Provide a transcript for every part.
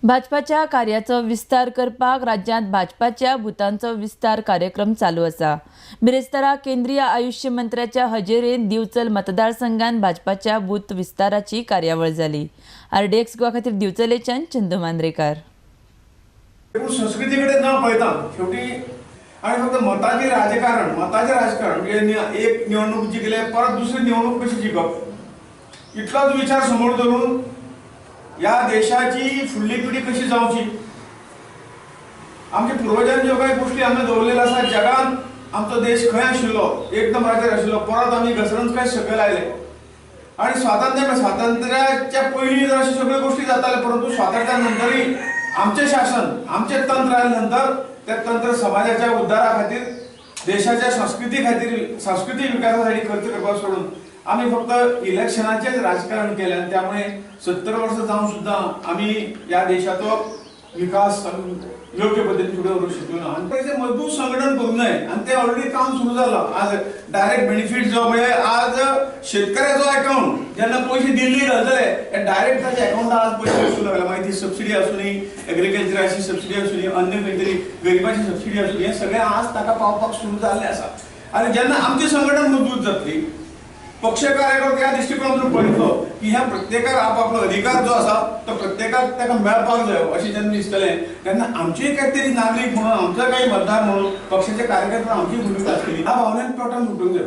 भाजपाच्या कार्याचो विस्तार करपाक राज्यांत भाजपाच्या बुथांचो विस्तार कार्यक्रम चालू आसा। बिरेस्तारा केंद्रीय आयुष्य मंत्र्याच्या हजेरेन दिवचल मतदारसंघात भाजपाच्या बूथ विस्ताराची कार्यावळ जाली। RDX गोवा खातीर दिवचलेच्यान चंदू मांद्रेकार। संस्कृतीकडे न पळता शेवटी आणि फक्त मताचे राजकारण एक निवडणूक जिंकले परत दुसरी निवडणूक कशी जिंकप इतलाच विचार समोर धरून या देशाची फुडली पिढी कशी जावची आमच्या पूर्वजांनी ज्यो काही गोष्टी आम्ही दवरलेल्या आसा जगान आमचो देश खंय आशिल्लो एकदम राज्य आशिल्लो परत आम्ही घसरण काय सकयल आयले आणि स्वातंत्र्याच्या पयलीं जर अशा सगळ्यो गोष्टी जाताले परंतु स्वातंत्र्या नंतरही आमचे शासन आमचे तंत्र आयल्यानंतर ते तंत्र समाजाच्या उद्धारा खातीर देशाच्या सांस्कृतिक विकासासाठी खर्च करपाक सोडून आम्ही फक्त इलेक्शनाचेच राजकारण केले आणि त्यामुळे 70 वर्ष जाऊन सुद्धा आम्ही या देशाचो विकास योग्य पद्धतीने फुडें व्हरूंक शकलो ना आणि त्याचे मजबूत संघटन करूं नये आणि ते ऑलरेडी काम सुरू झालं। आज डायरेक्ट बेनिफिट जो म्हणजे आज शेतकऱ्याचो अकाउंट जेन्ना पैसे दिल्ली घालतले डायरेक्ट ताच्या अकाउंटात आज पैसे वचूंक लागला मागीर ती सबसिडी आसूनी एग्रीकल्चराची सबसिडी आसूनी अन्य खंय तरी गरिबाची सबसिडी आसूनी हे सगळें आज ताका पावपाक सुरू जाल्लें आसा आणि जेन्ना आमची संघटन मजबूत जातली पक्ष कार्यकर्ते या दृष्टिकोनातून पळयतलो की ह्या प्रत्येकाक आपापलो अधिकार जो आसा तो प्रत्येकाक ताका मेळपाक जाय अशें जेन्ना दिसतलें तेन्ना आमचीय काही तरी नागरीक म्हणून आमचो काही मतदार म्हणून पक्षाचे कार्यकर्ते आमची भूमिका आसतली ह्या भावनेन तोटान सुटूंक जाय।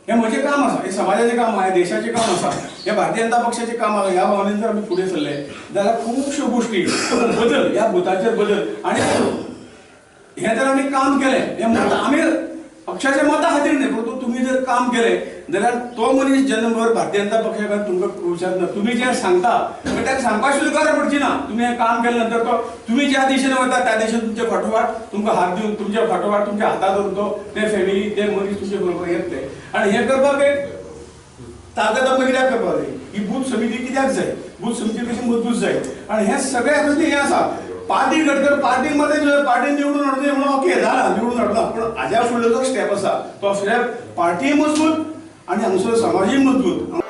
हे म्हजें काम आसा हे समाजाचें काम आसा देशाचें काम आसा हे भारतीय जनता पक्षाचें काम आसा ह्या भावनेन जर आमी फुडें सरले जाल्यार खुबश्यो गोष्टी बदल ह्या बुथाचेर बदल आणि हे जर आमी काम केलें हे मत आमी पक्षाच्या मता खातीर न्ही परंतु तुम्ही जर काम केले जाल्यार तो मनीस जन्मभर भारतीय जनता पक्षाक तुमकां विचारना तुम्ही जे सांगता त्याक सांगपाक सुद्दां गरज पडची ना तुम्ही हे काम केले नंतर तो तुम्ही ज्या दिशेने वता त्या दिशेन तुमचे फाटोफाट तुमकां हात दिवन तुमच्या फाटोफाट तुमच्या हातात धरून तो ते फॅमिली ते मनीस तुमचे बरोबर येतले आणि हे करपाक एक ताकद आमकां कित्याक करपाक जाय ही बूथ समिती कित्याक जाय बूथ समिती कशी मजबूत जाय आणि हे सगळे हातूंत हे आसा पार्टी घडकर पार्टीमध्ये पार्टी निवडून हाडली म्हणून ओके झाला निवडून हाडला पण हाज्या फुडलो जो स्टेप आसा तो स्टेप पार्टी मजबूत आणि हांगसर समाजूय मजबूत